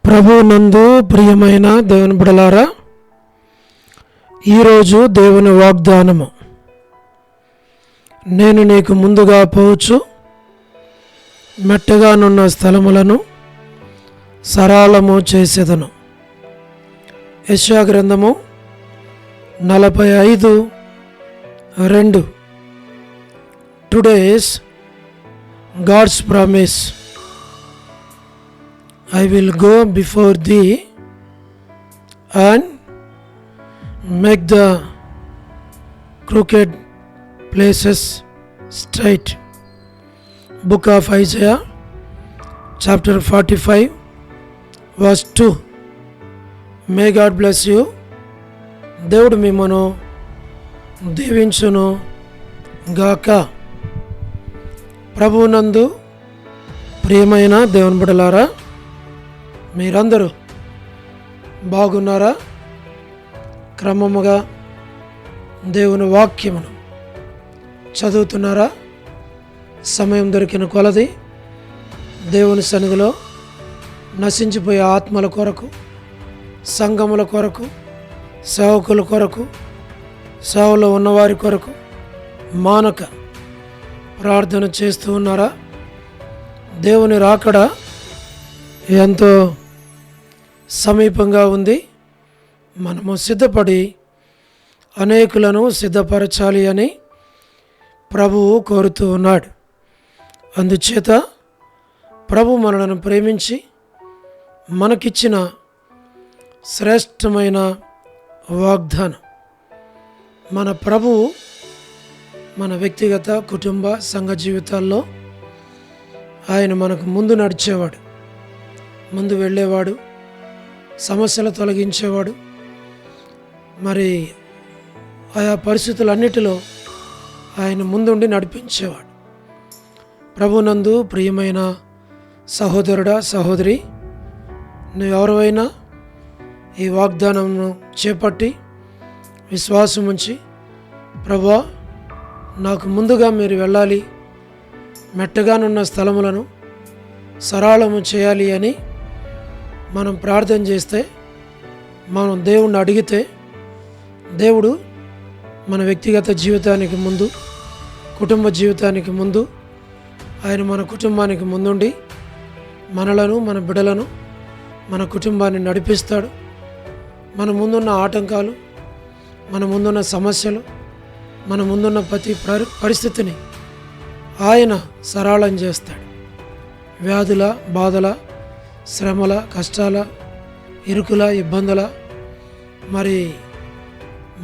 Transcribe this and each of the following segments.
ప్రభువునందు ప్రియమైన దేవుని బిడ్డలారా, ఈరోజు దేవుని వాగ్దానము, నేను నీకు ముందుగా పోవచ్చు, మెట్టగానున్న స్థలములను సరళము చేసేదను. యెషయా గ్రంథము 45:2. Today's God's promise, I will go before thee and make the crooked places straight. Book of Isaiah, chapter 45, verse 2. May God bless you. దేవుడు మిమ్మను దీవించును గాక. ప్రభువునందు ప్రియమైన దేవుని బిడ్డలారా, మీరందరూ బాగున్నారా? క్రమముగా దేవుని వాక్యమును చదువుతున్నారా? సమయం దొరికిన కొలది దేవుని సన్నిధిలో నశించిపోయే ఆత్మల కొరకు, సంఘముల కొరకు, సేవకుల కొరకు, సేవలో ఉన్నవారి కొరకు మానక ప్రార్థన చేస్తూ ఉన్నారా? దేవుని రాకడ ఎంతో సమీపంగా ఉంది. మనము సిద్ధపడి అనేకులను సిద్ధపరచాలి అని ప్రభువు కోరుతూ ఉన్నాడు. అందుచేత ప్రభు మనలను ప్రేమించి మనకిచ్చిన శ్రేష్టమైన వాగ్దానం, మన ప్రభువు మన వ్యక్తిగత, కుటుంబ, సంఘ జీవితాల్లో ఆయన మనకు ముందు నడిచేవాడు, ముందు వెళ్ళేవాడు, సమస్యలు తొలగించేవాడు. మరి ఆయా పరిస్థితులన్నిటిలో ఆయన ముందుండి నడిపించేవాడు. ప్రభునందు ప్రియమైన సహోదరుడా, సహోదరి, నువ్వెవరైనా ఈ వాగ్దానంను చేపట్టి విశ్వాసం ఉంచి, ప్రభువా నాకు ముందుగా మీరు వెళ్ళాలి, మెట్టగానున్న స్థలములను సరళము చేయాలి అని మనం ప్రార్థన చేస్తే, మనం దేవుణ్ణి అడిగితే, దేవుడు మన వ్యక్తిగత జీవితానికి ముందు, కుటుంబ జీవితానికి ముందు, ఆయన మన కుటుంబానికి ముందుండి మనలను, మన బిడ్డలను, మన కుటుంబాన్ని నడిపిస్తాడు. మన ముందున్న ఆటంకాలు, మన ముందున్న సమస్యలు, మన ముందున్న ప్రతి పరిస్థితిని ఆయన సరళం చేస్తాడు. వ్యాధుల, బాధల, శ్రమల, కష్టాల, ఇరుకుల, ఇబ్బందుల, మరి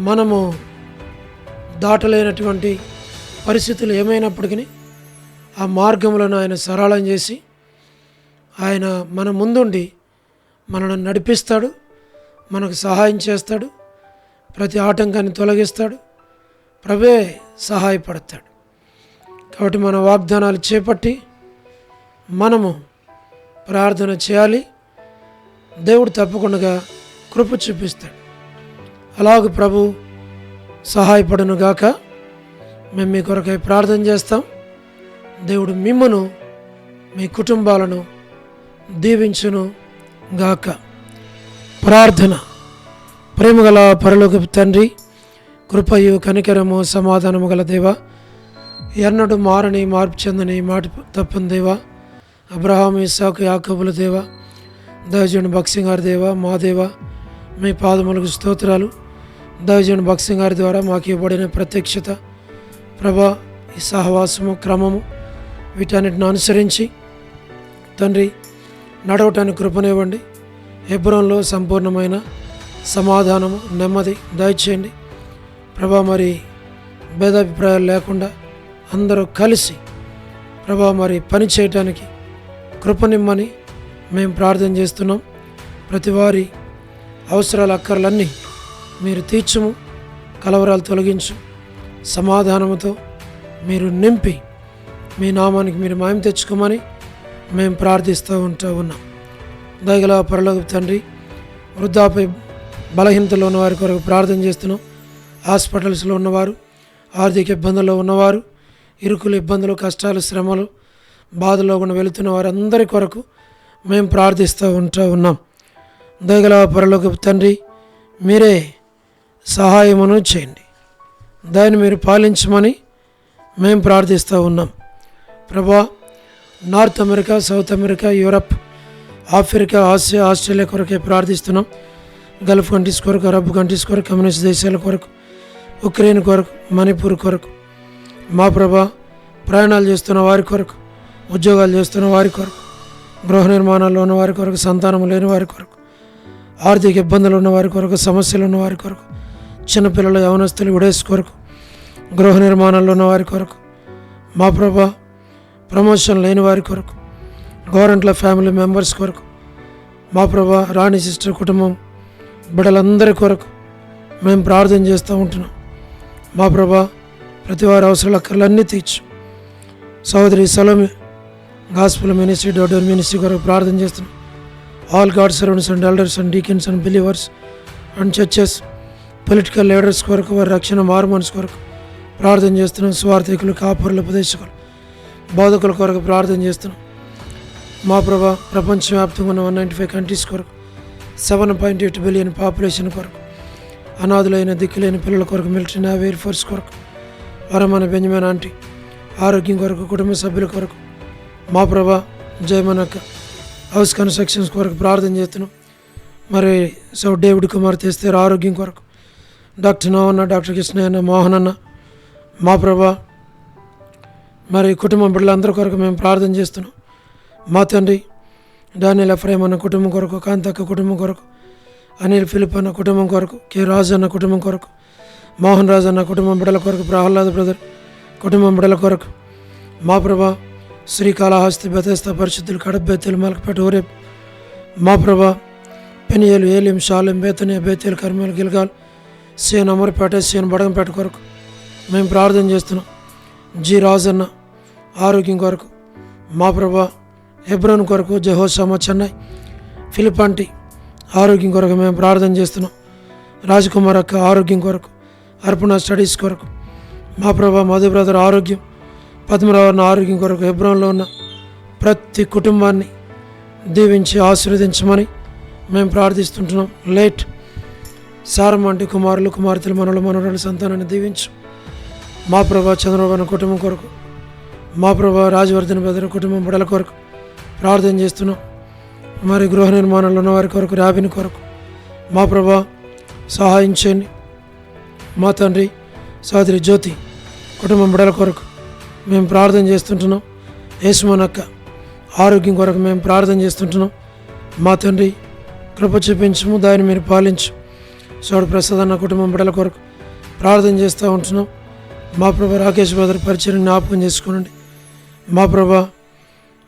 మనము దాటలేనటువంటి పరిస్థితులు ఏమైనప్పటికీ ఆ మార్గములను ఆయన సరళం చేసి ఆయన మన ముందుండి మనను నడిపిస్తాడు, మనకు సహాయం చేస్తాడు, ప్రతి ఆటంకాన్ని తొలగిస్తాడు, ప్రభువే సహాయపడతాడు. కాబట్టి మన వాగ్దానాలు చేపట్టి మనము ప్రార్థన చేయాలి. దేవుడు తప్పకుండా కృప చూపిస్తాడు. అలాగే ప్రభు సహాయపడును గాక. మేము మీ కొరకై ప్రార్థన చేస్తాం. దేవుడు మిమ్మను, మీ కుటుంబాలను దీవించును గాక. ప్రార్థన. ప్రేమగల పరలోకపు తండ్రి, కృపయు కనికరము సమాధానము గల దేవ, ఎన్నడూ మారని, మార్పు చెందని, మాట తప్పని దేవ, అబ్రహాము, ఇస్సాకు, యాకోబుల దేవ, దైవజనుడు భక్సింగ్ గారి దేవ, మా దేవ, మీ పాదములకు స్తోత్రాలు. దైవజనుడు భక్సింగ్ గారి ద్వారా మాకు ఇవ్వబడిన ప్రత్యక్షత, ప్రభా, ఈ సహవాసము, క్రమము, వీటన్నిటిని అనుసరించి తండ్రి నడవటానికి కృపనివ్వండి. హెబ్రోన్లో సంపూర్ణమైన సమాధానము, నెమ్మది దయచేయండి ప్రభా. మరి భేదాభిప్రాయాలు లేకుండా అందరూ కలిసి ప్రభా మరి పని చేయటానికి కృపనిమ్మని మేము ప్రార్థన చేస్తున్నాం. ప్రతి వారి అవసరాల అక్కర్లన్నీ మీరు తీర్చుము, కలవరాలు తొలగించు, సమాధానముతో మీరు నింపి మీ నామానికి మీరు మహిమ తెచ్చుకోమని మేము ప్రార్థిస్తూ ఉన్నాం. దయగల పరలోకపు తండ్రి, వృద్ధాపై బలహీనతలో ఉన్నవారి కొరకు ప్రార్థన చేస్తున్నాం. హాస్పిటల్స్లో ఉన్నవారు, ఆర్థిక ఇబ్బందుల్లో ఉన్నవారు, ఇరుకులు, ఇబ్బందులు, కష్టాలు, శ్రమలు, బాధలో కూడా వెళుతున్న వారందరి కొరకు మేము ప్రార్థిస్తూ ఉన్నాం. దయగల పరలోకపు తండ్రి, మీరే సహాయమును చేయండి. దాన్ని మీరు పాలించమని మేము ప్రార్థిస్తూ ఉన్నాం. ప్రభా, north America, south America, Europe, Africa, Asia, Australia కొరకే ప్రార్థిస్తున్నాం. గల్ఫ్ కంట్రీస్ కొరకు, అరబ్ కంట్రీస్ కొరకు, కమ్యూనిస్ట్ దేశాల కొరకు, ఉక్రెయిన్ కొరకు, మణిపూర్ కొరకు, మా ప్రభా, ప్రయాణాలు చేస్తున్న వారి కొరకు, ఉద్యోగాలు చేస్తున్న వారి కొరకు, గృహ నిర్మాణాల్లో ఉన్న వారి కొరకు, సంతానం లేని వారి కొరకు, ఆర్థిక ఇబ్బందులు ఉన్న వారి కొరకు, సమస్యలు ఉన్న వారి కొరకు, చిన్నపిల్లల యవనస్తులు విడేసి కొరకు, గృహ నిర్మాణాల్లో ఉన్న వారి కొరకు, మా ప్రభా, ప్రమోషన్ లేని వారి కొరకు, గవర్నమెంట్ల ఫ్యామిలీ మెంబర్స్ కొరకు, మా ప్రభా, రాణి సిస్టర్ కుటుంబం బిడ్డలందరి కొరకు మేము ప్రార్థన చేస్తూ ఉంటున్నాం. మా ప్రభా, ప్రతి వారి అవసరాల అక్కర్లన్నీ తీర్చు. సహోదరి Salomi gospel ministry, dodder ministry కొరకు ప్రార్థన చేస్తున్నాం. All God servants and elders and deacons and believers and churches, political leaders కొరకు, వారి రక్షణ మార్మన్స్ కొరకు ప్రార్థన చేస్తున్నాం. స్వార్థికులు, కాపురులు, ఉపదేశకులు, బోధకుల కొరకు ప్రార్థన చేస్తున్నాం. మా ప్రభా, ప్రపంచవ్యాప్తంగా ఉన్న 195 కంట్రీస్ కొరకు, 7.8 బిలియన్ పాపులేషన్ కొరకు, అనాథులైన దిక్కులేని పిల్లల కొరకు, మిలిటరీ, నేవీ, ఎయిర్ ఫోర్స్ కొరకు, వరమన బెంజమిన్ ఆంటీ ఆరోగ్యం కొరకు, కుటుంబ సభ్యుల కొరకు, మా ప్రభా, జయమనక్క హౌస్ కన్స్ట్రక్షన్స్ కొరకు ప్రార్థన చేస్తున్నాం. మరి డేవిడ్ కుమార్ తెస్తారు ఆరోగ్యం కొరకు, డాక్టర్ నవన్న, డాక్టర్ కృష్ణయ్య, మోహన్ అన్న, మా ప్రభా, మరి కుటుంబం బిడ్డలందరి కొరకు మేము ప్రార్థన చేస్తున్నాం. మా తండ్రి, డానియల్ ఎఫ్రైమ్ అన్న కుటుంబం కొరకు, కాంతక్క కుటుంబం కొరకు, అనిల్ ఫిలిప్ అన్న కుటుంబం కొరకు, కె రాజు అన్న కుటుంబం కొరకు, మోహన్ రాజు అన్న కుటుంబం బిడ్డల కొరకు, ప్రహ్లాద్ బ్రదర్ కుటుంబం బిడ్డల కొరకు, మా ప్రభా, శ్రీకాళహస్తి, బెతెస్తా, పరిశుద్ధులు, కడప, బేతేలు, మలకపేట, ఊరేప్, మా ప్రభా, పెనియేలు, ఏలిం, షాలెం, బేతనియా, బేతేలు, కర్మేలు, గిల్గాల్, సీఎన్ అమర్పేట, సీఎన్ బడంపేట కొరకు మేము ప్రార్థన చేస్తున్నాం. జి రాజన్న ఆరోగ్యం కొరకు, మా ప్రభా, హెబ్రోన్ కొరకు, జెహోషామా చెన్నై, ఫిలిప్ ఆంటీ ఆరోగ్యం కొరకు మేము ప్రార్థన చేస్తున్నాం. రాజకుమార్ అక్క ఆరోగ్యం కొరకు, అర్పణ స్టడీస్ కొరకు, మా ప్రభా, మధు బ్రదర్ ఆరోగ్యం, పద్మరావు అన్న ఆరోగ్యం కొరకు, హెబ్రోన్లో ఉన్న ప్రతి కుటుంబాన్ని దీవించి ఆశీర్వదించమని మేము ప్రార్థిస్తుంటున్నాం. లేట్ సారం వంటి కుమారులు, కుమార్తెలు, మనవరాలు సంతానాన్ని దీవించు. మా ప్రభా, చంద్రబాబు అన్న కుటుంబం కొరకు, మా ప్రభా, రాజవర్ధన్ బ్రదర్ కుటుంబం బిడ్డల కొరకు ప్రార్థన చేస్తున్నాం. మరి గృహ నిర్మాణంలో ఉన్న వారి కొరకు, రాబిని కొరకు, మా ప్రభా, సహాయం చేయండి. మా తండ్రి, సోదరి జ్యోతి కుటుంబం బిడ్డల కొరకు మేము ప్రార్థన చేస్తుంటున్నాం. యేసుమనక్క ఆరోగ్యం కొరకు మేము ప్రార్థన చేస్తుంటున్నాం. మా తండ్రి, కృప చూపించము, దాన్ని మీరు పాలించు. సోడు ప్రసాద్ అన్న కుటుంబం బిడ్డల కొరకు ప్రార్థన చేస్తూ ఉంటున్నాం. మా ప్రభా, రాకేష్ బ్రదర్ పరిచయం జ్ఞాపకం చేసుకోనండి. మా ప్రభా,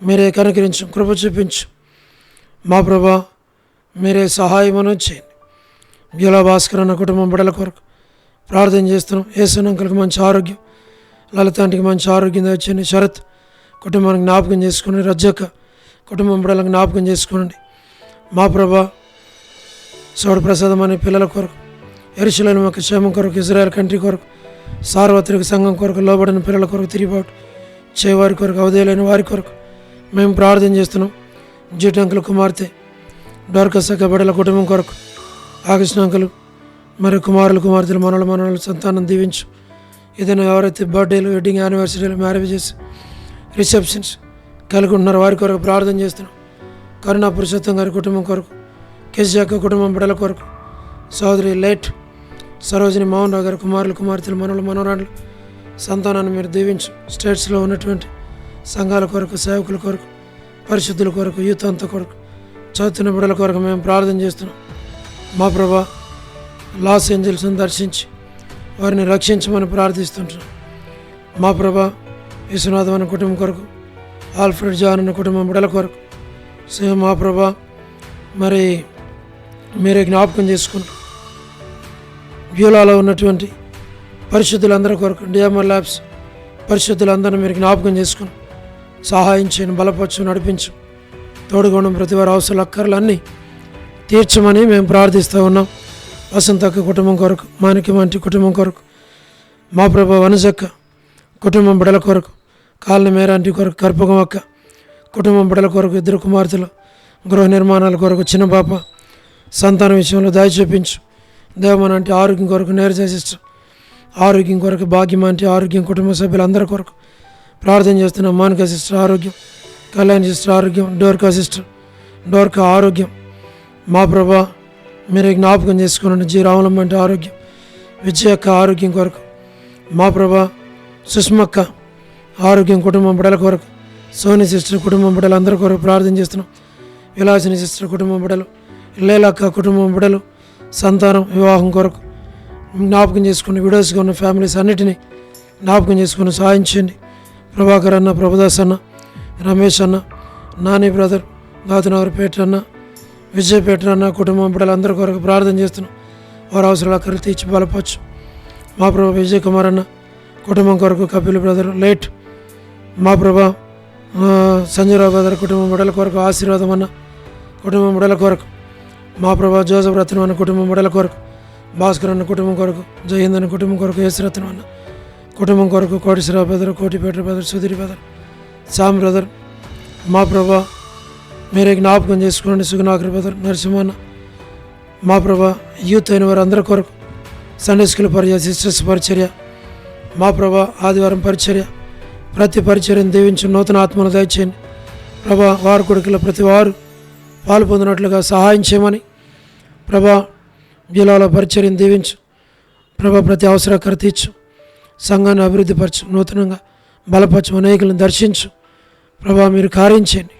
మీరే కనుకరించు, కృప చూపించు. మా ప్రభా, మీరే సహాయమును చేయండి. బ్యూలా భాస్కర్ అన్న కుటుంబం బిడ్డల కొరకు ప్రార్థన చేస్తున్నాం. యేసన్ అంకుల్కి మంచి ఆరోగ్యం, లలితాంటికి మంచి ఆరోగ్యం తెచ్చండి. శరత్ కుటుంబానికి జ్ఞాపకం చేసుకోండి. రజ్జక్క కుటుంబం బిడ్డలకు జ్ఞాపకం చేసుకోనండి. మా ప్రభా, సోడు ప్రసాదం అనే పిల్లల కొరకు, యెరూషలేము యొక్క క్షేమం కొరకు, ఇజ్రాయెల్ కంట్రీ కొరకు, సార్వత్రిక సంఘం కొరకు, లోబడిన పిల్లల కొరకు, తిరిగిబాటు చేయవారి కొరకు, అవధేయులైన వారి కొరకు మేము ప్రార్థన చేస్తున్నాం. జీటంకుల కుమార్తె డోర్కస్ అక్క బిడ్డల కుటుంబం కొరకు, ఆకృష్ణ అంకులు, మరి కుమారులు, కుమార్తెలు, మనవలు సంతానం దీవించు. ఏదైనా ఎవరైతే బర్త్డేలు, వెడ్డింగ్ యానివర్సరీలు, మ్యారేజెస్, రిసెప్షన్స్ కలిగి ఉంటున్నారో వారి కొరకు ప్రార్థన చేస్తున్నాం. కరుణా పురుషోత్తం గారి కుటుంబం కొరకు, కేసీఆర్ కుటుంబం బిడ్డల కొరకు, సోదరి లేట్ సరోజిని మోహన్ రావు గారి కుమారులు, కుమార్తెలు, మనవరాళ్ళు సంతానాన్ని మీరు దీవించు. స్టేట్స్లో ఉన్నటువంటి సంఘాల కొరకు, సేవకుల కొరకు, పరిశుద్ధుల కొరకు, యూత్ అంతా కొరకు, చదువుతున్న బిడ్డల కొరకు మేము ప్రార్థన చేస్తున్నాం. మా ప్రభా, లాస్ ఏంజల్స్ని దర్శించి వారిని రక్షించమని ప్రార్థిస్తుంటున్నాం. మా ప్రభా, విశ్వనాథం అన్న కుటుంబం కొరకు, ఆల్ఫ్రెడ్ జాన్ అన్న కుటుంబం బిడ్డల కొరకు, మా ప్రభా, మరి మీరే జ్ఞాపకం చేసుకుంటూ బ్యూలాలో ఉన్నటువంటి పరిశుద్ధులందరి కొరకు, డిఎంఆర్ ల్యాబ్స్ పరిశుద్ధులందరినీ మీరు జ్ఞాపకం చేసుకుని సహాయం చేయను, బలపరచు, నడిపించు, తోడుగొండం. ప్రతి వారి అవసరాలు, అక్కర్లన్నీ తీర్చమని మేము ప్రార్థిస్తూ ఉన్నాం. వసంతక్క కుటుంబం కొరకు, మాణిక్యం వంటి కుటుంబం కొరకు, మా ప్రభా, వనజక్క కుటుంబం బిడ్డల కొరకు, కాలనీ మేరాంటి కొరకు, కర్పకం అక్క కుటుంబం బిడ్డల కొరకు, ఇద్దరు కుమార్తెలు గృహ నిర్మాణాల కొరకు, చిన్న పాప సంతాన విషయంలో దయ చూపించు. దేవమని అంటే ఆరోగ్యం కొరకు నీరజ సిస్టర్ ఆరోగ్యం కొరకు, భాగ్యం అంటే ఆరోగ్యం, కుటుంబ సభ్యులందరి కొరకు ప్రార్థన చేస్తున్నాం. మోనికా సిస్టర్ ఆరోగ్యం, కళ్యాణ్ సిస్టర్ ఆరోగ్యం, డోర్కా సిస్టర్ డోర్కా ఆరోగ్యం. మా ప్రభా మీరు జ్ఞాపకం చేసుకున్నాను. జీ రామలమ్మ అంటే ఆరోగ్యం, విజయక్క ఆరోగ్యం కొరకు. మా ప్రభా సుష్మక్క ఆరోగ్యం, కుటుంబం బిడ్డల కొరకు. సోని సిస్టర్ కుటుంబం బిడ్డలు అందరి కొరకు ప్రార్థన చేస్తున్నాం. విలాసిని సిస్టర్ కుటుంబం బిడ్డలు, లేలక్క కుటుంబం బిడ్డలు, సంతానం వివాహం కొరకు జ్ఞాపకం చేసుకుని, విడోస్గా ఉన్న ఫ్యామిలీస్ అన్నిటినీ జ్ఞాపకం చేసుకుని సహాయం చేయండి. ప్రభాకర్ అన్న, ప్రభుదాస్ అన్న, రమేష్ అన్న, నాని బ్రదర్, దాతనగర్ పేట అన్న, విజయపేట అన్న కుటుంబం బిడ్డలందరి కొరకు ప్రార్థన చేస్తున్నాం. వారి అవసరాలు అక్కడికి తీర్చి బలపరచు. మా ప్రభా విజయ్ కుమార్ అన్న కుటుంబం కొరకు, కపిల్ బ్రదర్ లేట్, మా ప్రభా సంజయరావు బ్రదర్ కుటుంబం బిడ్డల కొరకు, ఆశీర్వాదం అన్న కుటుంబం బిడ్డల కొరకు, మా ప్రభా జోసఫ్ రత్నం అన్న కుటుంబం బిడ్డల కొరకు, భాస్కర్ అన్న కుటుంబం కొరకు, జయంద్ అన్న కుటుంబం కొరకు, యేసురత్నం అన్న కుటుంబం కొరకు, Koteswararao brother, Kotipeta brother, Sudheer brother, Sam brother. మా ప్రభా మీరే జ్ఞాపకం చేసుకోండి. సుగుణాకర్ బ్రదర్, నరసింహన్న. మా ప్రభా యూత్ అయిన వారు అందరి కొరకు, సండే స్కూల్ పరిచర్య, సిస్టర్స్ పరిచర్య, మా ప్రభా ఆదివారం పరిచర్య, ప్రతి పరిచర్యను దీవించి నూతన ఆత్మను దయచేయండి. ప్రభా వారి కొడుకుల ప్రతి వారు పాలు పొందినట్లుగా సహాయం చేయమని ప్రభా జిల్లాలో పరిచర్యను దీవించు. ప్రభా ప్రతి అవసరకర తీర్చు, సంఘాన్ని అభివృద్ధిపరచు, నూతనంగా బలపరచు, అనేకులను దర్శించు. ప్రభా మీరు కార్యం చేయండి.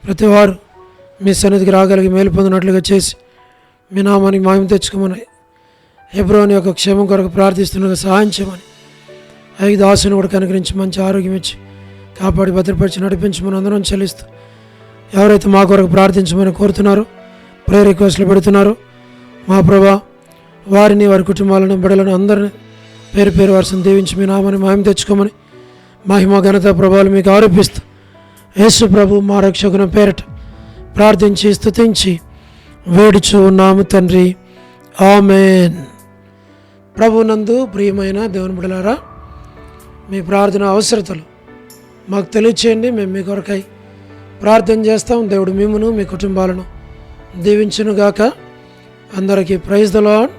ప్రతి వారు మీ సన్నిధికి రాగలిగి మేలు పొందినట్లుగా చేసి మీ నామానికి మహిమ తెచ్చుకోమని, హెబ్రోని యొక్క క్షేమం కొరకు ప్రార్థిస్తుండగా సహాయం చేయమని, 5 ఆశను కూడా కనుగరించి మంచి ఆరోగ్యం ఇచ్చి కాపాడి భద్రపరిచి నడిపించమని అందరం చెల్లిస్తూ, ఎవరైతే మా కొరకు ప్రార్థించమని కోరుతున్నారో, ప్రేయర్ రిక్వెస్ట్లు పెడుతున్నారో, మా ప్రభా వారిని, వారి కుటుంబాలను, బిడ్డలను అందరినీ పేరు పేరు వరుసను దీవించి మీ నామాన్ని మహిమ తెచ్చుకోమని, మహిమ ఘనత ప్రభావాలు మీకు ఆరోపిస్తూ యేసు ప్రభు మా రక్షకుని పేరట ప్రార్థించి స్తుతించి వేడుచు ఉన్నాము తండ్రి, ఆమేన్. ప్రభునందు ప్రియమైన దేవుని బిడ్డలారా, మీ ప్రార్థన అవసరతలు మాకు తెలియచేయండి. మేము మీ కొరకై ప్రార్థన చేస్తాం. దేవుడు మిమ్మును, మీ కుటుంబాలను దీవించునుగాక. అందరికీ ప్రైజ్ ది లార్డ్.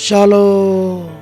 షాలోమ్.